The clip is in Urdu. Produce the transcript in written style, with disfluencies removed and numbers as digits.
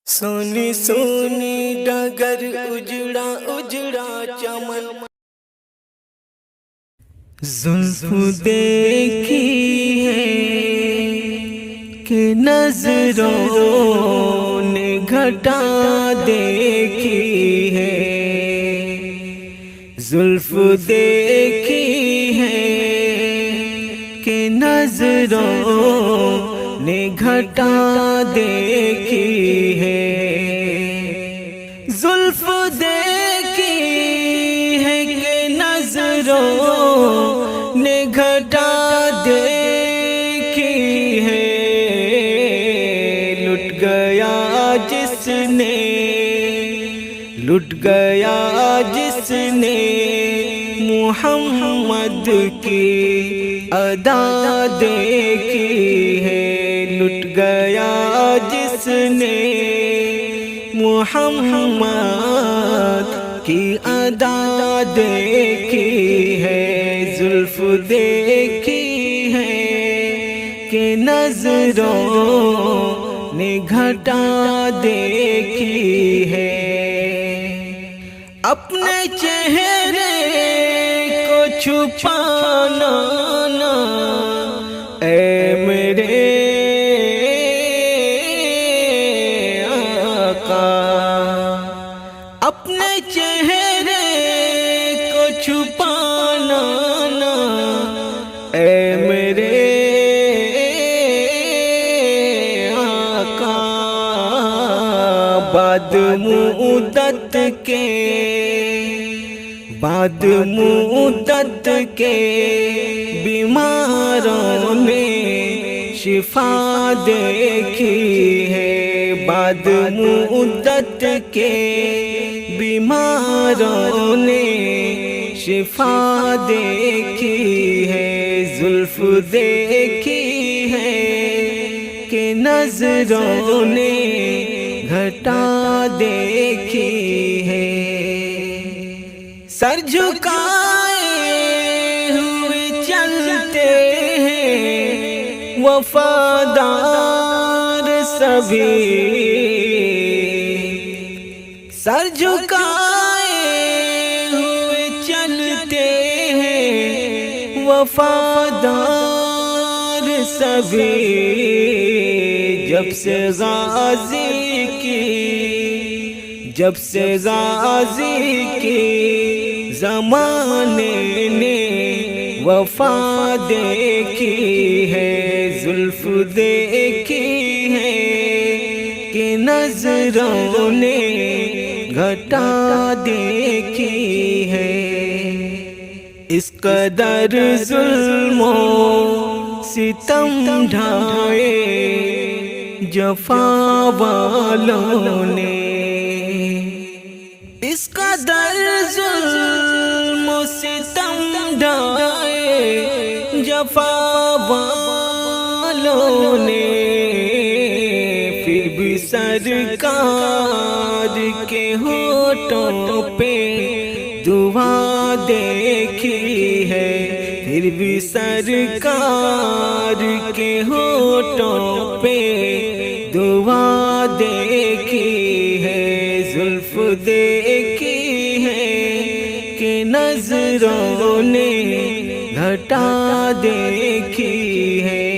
سونی سونی ڈگر اجڑا اجڑا چمن، زلف دیکھی ہے کہ نظروں نے گھٹا دیکھی ہے، زلف دیکھی ہے کہ نظروں نے گھٹا دیکھی ہے، زلف دیکھی ہے کہ نظروں نے گھٹا دیکھی ہے، لٹ گیا جس نے، لٹ گیا جس نے محمد کی ادا دیکھی ہے، لٹ گیا جس نے محمد کی ادا دیکھی ہے، زلف دیکھی ہے کہ نظروں نے گھٹا دیکھی ہے، اپنے چہرے کو چھپانا نہ اے میرے آقا، اپنے چہرے کو چھپانا نہ اے میرے آقا، بعد مدت کے، بعد مدت کے بیماروں نے شفا دیکھی ہے، بعد مدت کے بیماروں نے شفا دیکھی ہے، زلف دیکھی ہے کہ نظروں نے گھٹا دیکھی ہے، سر جھکائے ہوئے چلتے ہیں وفادار سبھی، سر جھکائے ہوئے چلتے ہیں وفادار سبھی، جب سے غازی کی، جب سے غازی کی زمانے نے وفا دیکھی ہے، زلف دیکھی ہے کہ نظروں نے گھٹا دیکھی ہے، اس قدر ظلم و ستم ڈھائے جفا والوں نے، اس قدر ظلم و ستم ڈھائے جفا والوں نے، پھر بھی سرکار کے ہونٹوں پہ دعا دیکھی ہے، پھر بھی سرکار کے ہونٹوں پہ دعا دیکھی ہے، زلف دیکھی ہے کہ نظروں نے گھٹا دیکھی ہے۔